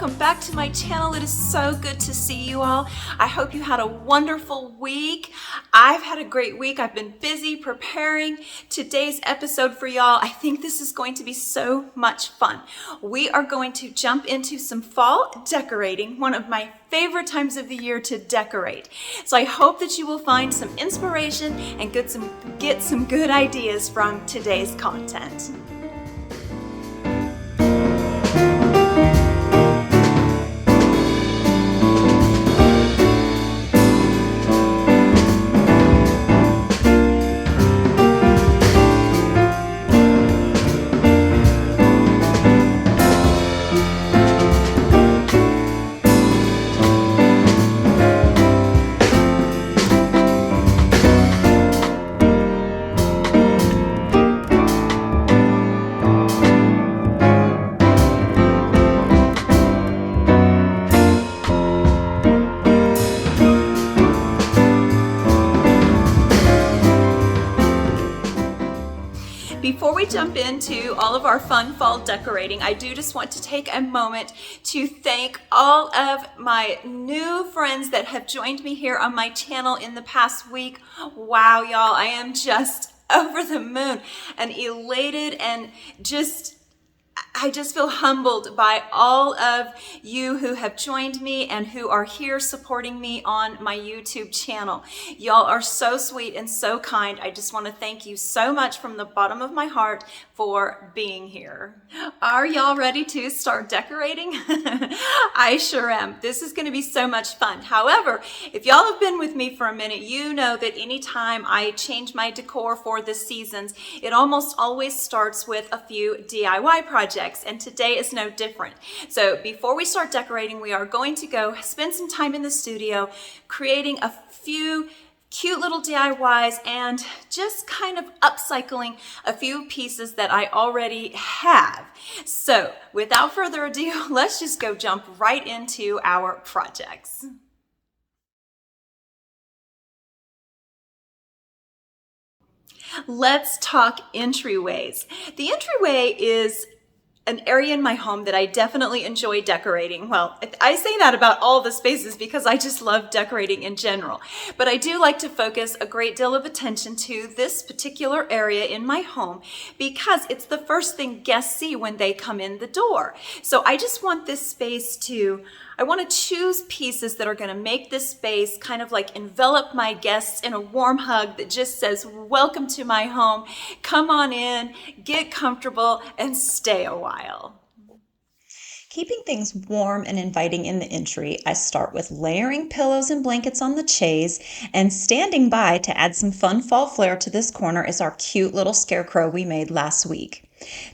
welcome back to my channel. It is so good to see you all. I hope you had a wonderful week. I've had a great week. I've been busy preparing today's episode for y'all. I think this is going to be so much fun. We are going to jump into some fall decorating, one of my favorite times of the year to decorate. So I hope that you will find some inspiration and get some good ideas from today's content. Before we jump into all of our fun fall decorating, I do just want to take a moment to thank all of my new friends that have joined me here on my channel in the past week. Wow, y'all, I am just over the moon and elated and I just feel humbled by all of you who have joined me and who are here supporting me on my YouTube channel. Y'all are so sweet and so kind. I just want to thank you so much from the bottom of my heart for being here. Are y'all ready to start decorating? I sure am. This is going to be so much fun. However, if y'all have been with me for a minute, you know that anytime I change my decor for the seasons, it almost always starts with a few DIY projects, and today is no different. So before we start decorating, we are going to go spend some time in the studio creating a few cute little DIYs and just kind of upcycling a few pieces that I already have. So without further ado, let's just go jump right into our projects. Let's talk entryways. The entryway is an area in my home that I definitely enjoy decorating. Well, I say that about all the spaces because I just love decorating in general. But I do like to focus a great deal of attention to this particular area in my home because it's the first thing guests see when they come in the door. So I just want this space I want to choose pieces that are going to make this space kind of like envelop my guests in a warm hug that just says, welcome to my home. Come on in, get comfortable, and stay a while. Keeping things warm and inviting in the entry, I start with layering pillows and blankets on the chaise, and standing by to add some fun fall flair to this corner is our cute little scarecrow we made last week.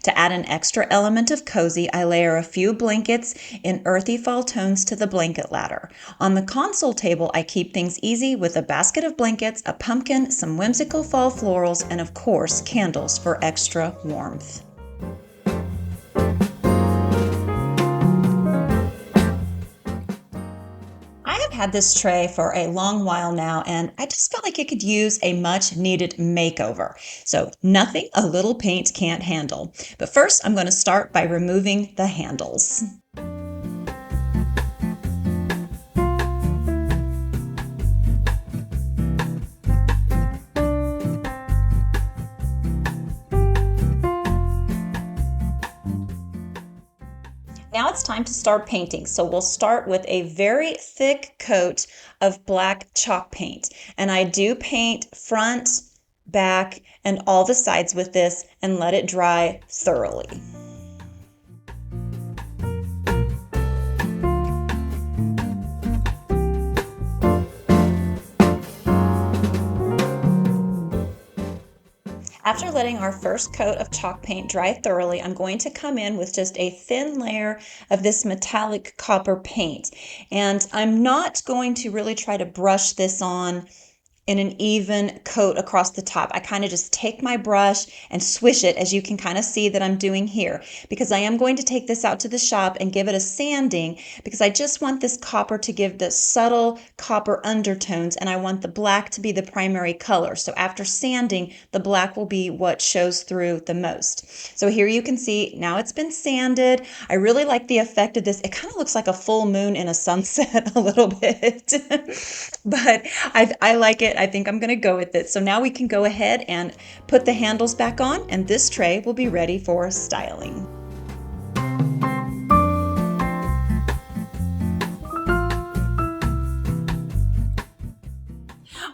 To add an extra element of cozy, I layer a few blankets in earthy fall tones to the blanket ladder. On the console table, I keep things easy with a basket of blankets, a pumpkin, some whimsical fall florals, and of course, candles for extra warmth. Had this tray for a long while now, and I just felt like it could use a much needed makeover. So nothing a little paint can't handle. But first, I'm going to start by removing the handles. Now it's time to start painting. So we'll start with a very thick coat of black chalk paint. And I do paint front, back, and all the sides with this and let it dry thoroughly. After letting our first coat of chalk paint dry thoroughly, I'm going to come in with just a thin layer of this metallic copper paint. And I'm not going to really try to brush this on in an even coat across the top. I kind of just take my brush and swish it, as you can kind of see that I'm doing here, because I am going to take this out to the shop and give it a sanding, because I just want this copper to give the subtle copper undertones, and I want the black to be the primary color. So after sanding, the black will be what shows through the most. So here you can see now it's been sanded. I really like the effect of this. It kind of looks like a full moon in a sunset a little bit, but I like it. I think I'm going to go with it. So now we can go ahead and put the handles back on, and this tray will be ready for styling.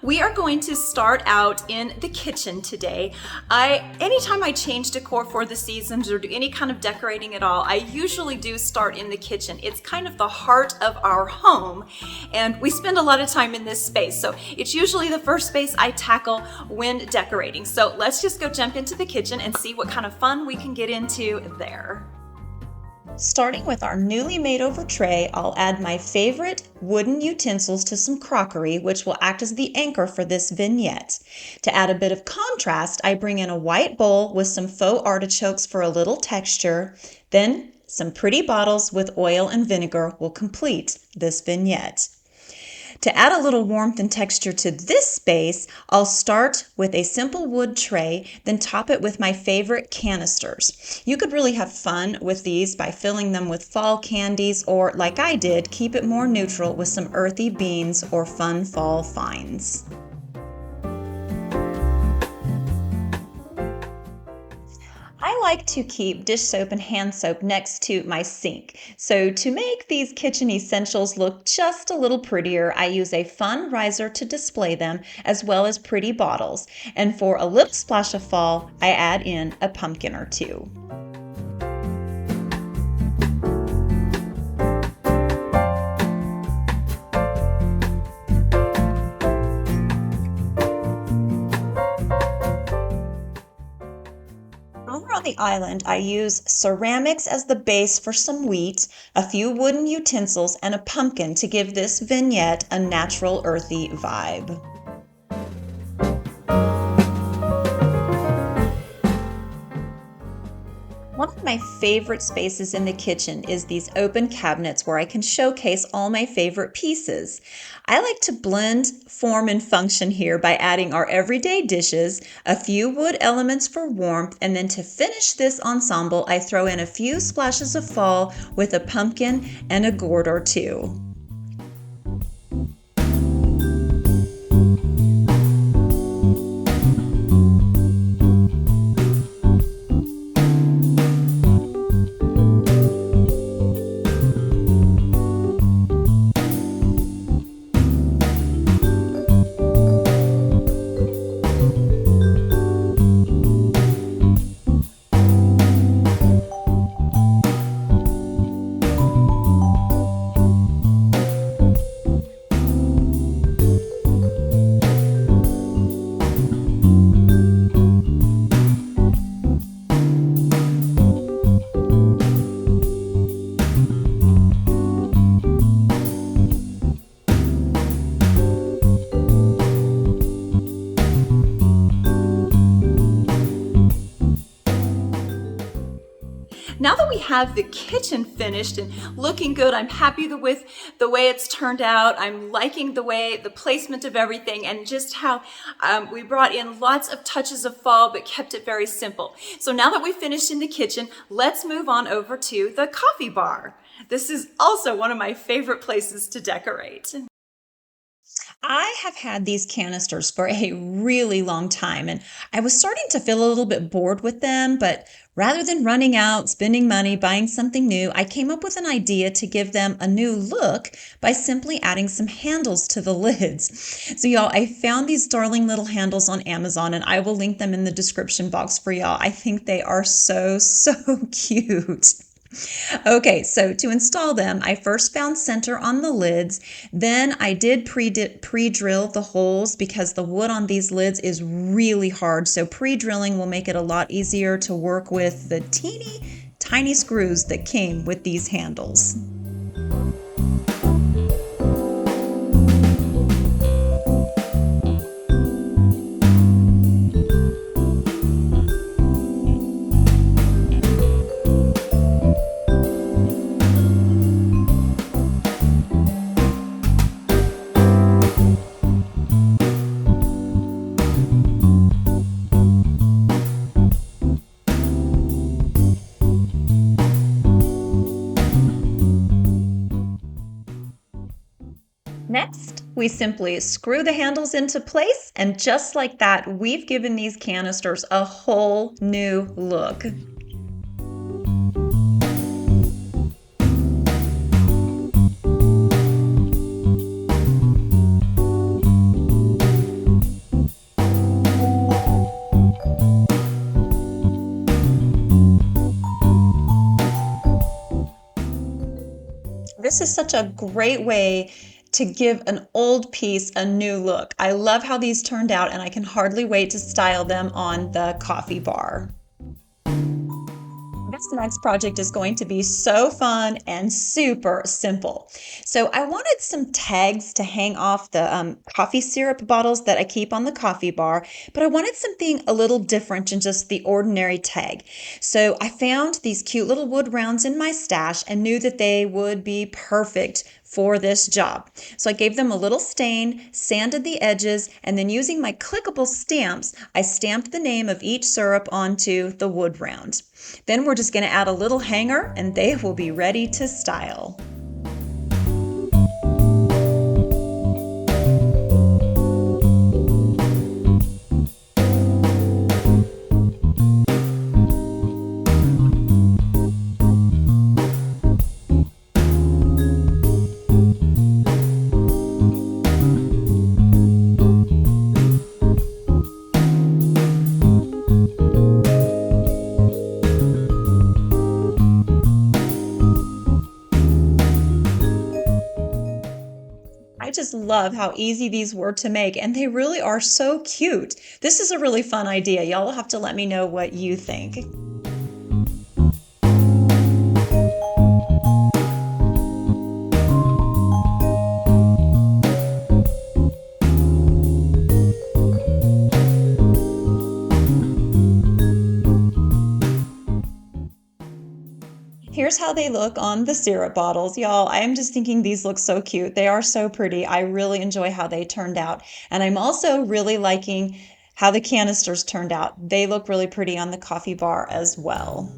We are going to start out in the kitchen today. Anytime I change decor for the seasons or do any kind of decorating at all, I usually do start in the kitchen. It's kind of the heart of our home, and we spend a lot of time in this space. So it's usually the first space I tackle when decorating. So let's just go jump into the kitchen and see what kind of fun we can get into there. Starting with our newly made over tray, I'll add my favorite wooden utensils to some crockery, which will act as the anchor for this vignette. To add a bit of contrast, I bring in a white bowl with some faux artichokes for a little texture. Then some pretty bottles with oil and vinegar will complete this vignette. To add a little warmth and texture to this space, I'll start with a simple wood tray, then top it with my favorite canisters. You could really have fun with these by filling them with fall candies, or like I did, keep it more neutral with some earthy beans or fun fall finds. I like to keep dish soap and hand soap next to my sink. So to make these kitchen essentials look just a little prettier, I use a fun riser to display them, as well as pretty bottles. And for a little splash of fall, I add in a pumpkin or two. Over on the island, I use ceramics as the base for some wheat, a few wooden utensils, and a pumpkin to give this vignette a natural earthy vibe. One of my favorite spaces in the kitchen is these open cabinets where I can showcase all my favorite pieces. I like to blend form and function here by adding our everyday dishes, a few wood elements for warmth, and then to finish this ensemble, I throw in a few splashes of fall with a pumpkin and a gourd or two. Now that we have the kitchen finished and looking good, I'm happy with the way it's turned out. I'm liking the placement of everything, and just how we brought in lots of touches of fall but kept it very simple. So now that we've finished in the kitchen, let's move on over to the coffee bar. This is also one of my favorite places to decorate. I have had these canisters for a really long time, and I was starting to feel a little bit bored with them, but rather than running out, spending money, buying something new, I came up with an idea to give them a new look by simply adding some handles to the lids. So y'all, I found these darling little handles on Amazon, and I will link them in the description box for y'all. I think they are so cute. Okay, so to install them, I first found center on the lids. Then I did pre-drill the holes because the wood on these lids is really hard. So pre-drilling will make it a lot easier to work with the teeny tiny screws that came with these handles. Next, we simply screw the handles into place, and just like that, we've given these canisters a whole new look. This is such a great way to give an old piece a new look. I love how these turned out, and I can hardly wait to style them on the coffee bar. This next project is going to be so fun and super simple. So I wanted some tags to hang off the coffee syrup bottles that I keep on the coffee bar, but I wanted something a little different than just the ordinary tag. So I found these cute little wood rounds in my stash and knew that they would be perfect for this job. So I gave them a little stain, sanded the edges, and then using my clickable stamps, I stamped the name of each syrup onto the wood round. Then we're just going to add a little hanger and they will be ready to style. I just love how easy these were to make, and they really are so cute. This is a really fun idea. Y'all will have to let me know what you think. Here's how they look on the syrup bottles. Y'all, I am just thinking these look so cute. They are so pretty. I really enjoy how they turned out. And I'm also really liking how the canisters turned out. They look really pretty on the coffee bar as well.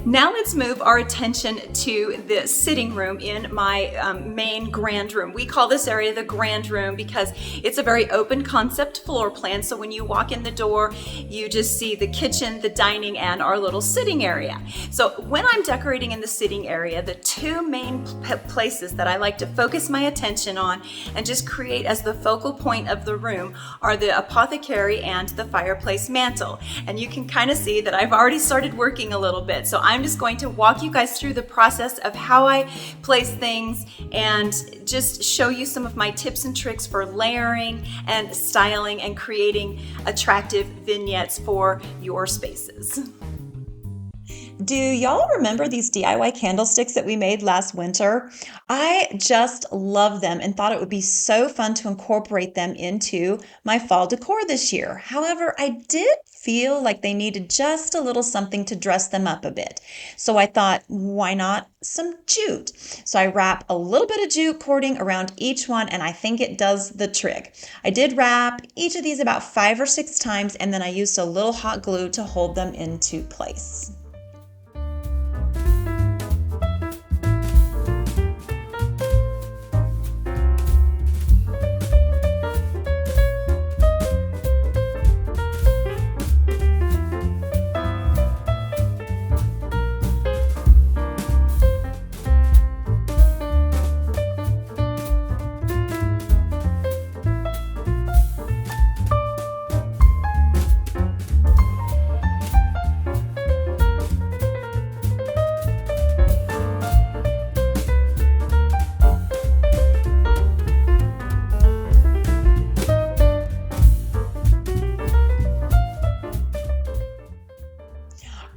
Now let's move our attention to the sitting room in my main grand room. We call this area the grand room because it's a very open concept floor plan. So when you walk in the door, you just see the kitchen, the dining, and our little sitting area. So when I'm decorating in the sitting area, the two main places that I like to focus my attention on and just create as the focal point of the room are the apothecary and the fireplace mantle. And you can kind of see that I've already started working a little bit. So I'm just going to walk you guys through the process of how I place things and just show you some of my tips and tricks for layering and styling and creating attractive vignettes for your spaces. Do y'all remember these DIY candlesticks that we made last winter? I just love them and thought it would be so fun to incorporate them into my fall decor this year. However, I did feel like they needed just a little something to dress them up a bit. So I thought, why not some jute? So I wrap a little bit of jute cording around each one, and I think it does the trick. I did wrap each of these about 5 or 6 times, and then I used a little hot glue to hold them into place.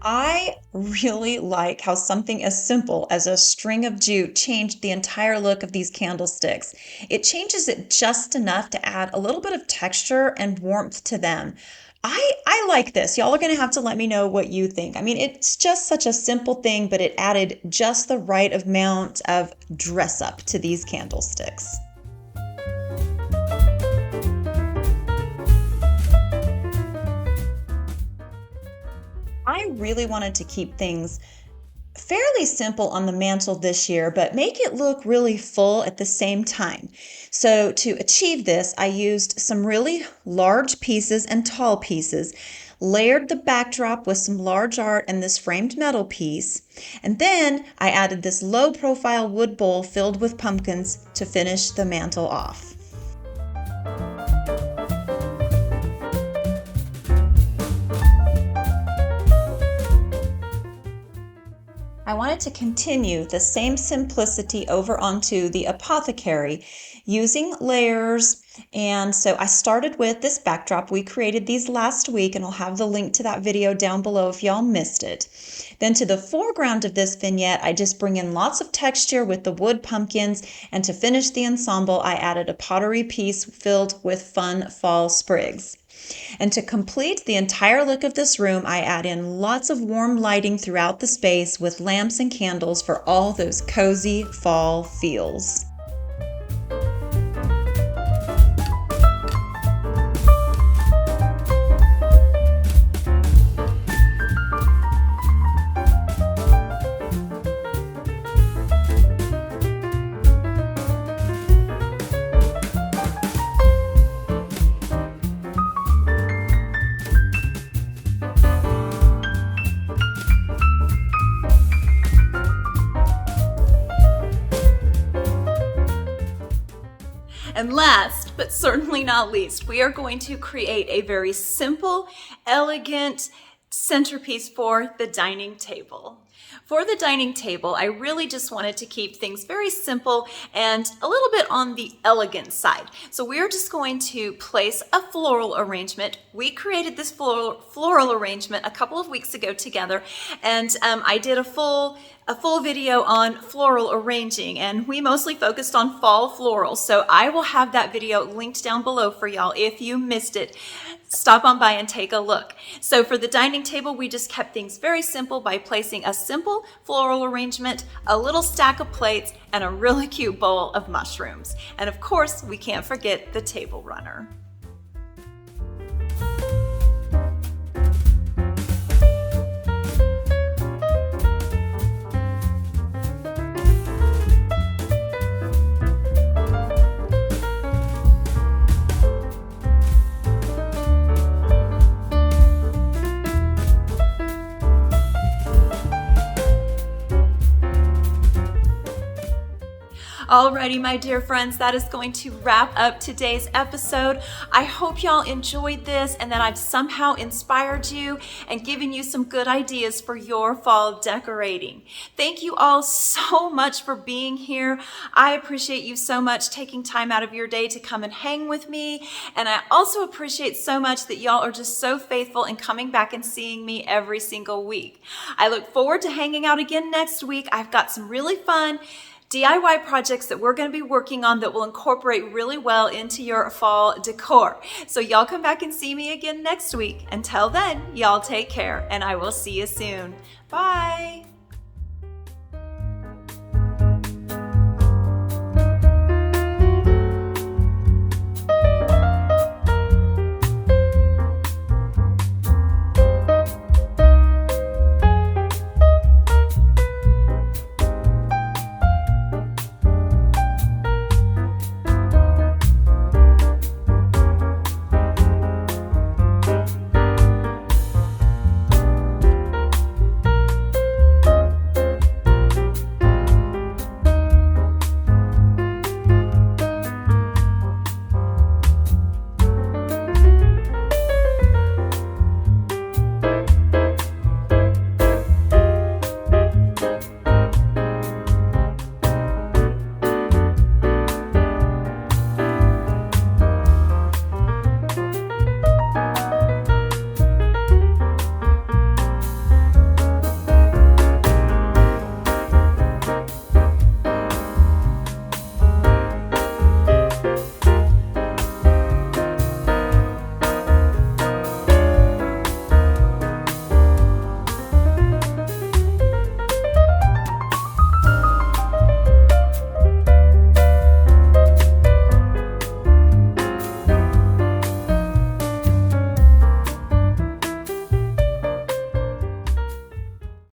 I really like how something as simple as a string of jute changed the entire look of these candlesticks. It changes it just enough to add a little bit of texture and warmth to them. I like this. Y'all are going to have to let me know what you think. I mean, it's just such a simple thing, but it added just the right amount of dress up to these candlesticks. I really wanted to keep things fairly simple on the mantle this year, but make it look really full at the same time. So to achieve this, I used some really large pieces and tall pieces, layered the backdrop with some large art and this framed metal piece, and then I added this low profile wood bowl filled with pumpkins to finish the mantle off. I wanted to continue the same simplicity over onto the apothecary using layers. And so I started with this backdrop. We created these last week, and I'll have the link to that video down below if y'all missed it. Then to the foreground of this vignette, I just bring in lots of texture with the wood pumpkins. And to finish the ensemble, I added a pottery piece filled with fun fall sprigs. And to complete the entire look of this room, I add in lots of warm lighting throughout the space with lamps and candles for all those cozy fall feels. And last, but certainly not least, we are going to create a very simple, elegant centerpiece for the dining table. For the dining table, I really just wanted to keep things very simple and a little bit on the elegant side. So we're just going to place a floral arrangement. We created this floral arrangement a couple of weeks ago together, and I did a full video on floral arranging, and we mostly focused on fall florals. So I will have that video linked down below for y'all if you missed it. Stop on by and take a look. So for the dining table, we just kept things very simple by placing a simple floral arrangement, a little stack of plates, and a really cute bowl of mushrooms. And of course, we can't forget the table runner. Alrighty, my dear friends, that is going to wrap up today's episode. I hope y'all enjoyed this and that I've somehow inspired you and given you some good ideas for your fall decorating. Thank you all so much for being here. I appreciate you so much taking time out of your day to come and hang with me. And I also appreciate so much that y'all are just so faithful in coming back and seeing me every single week. I look forward to hanging out again next week. I've got some really fun DIY projects that we're going to be working on that will incorporate really well into your fall decor. So y'all come back and see me again next week. Until then, y'all take care, and I will see you soon. Bye.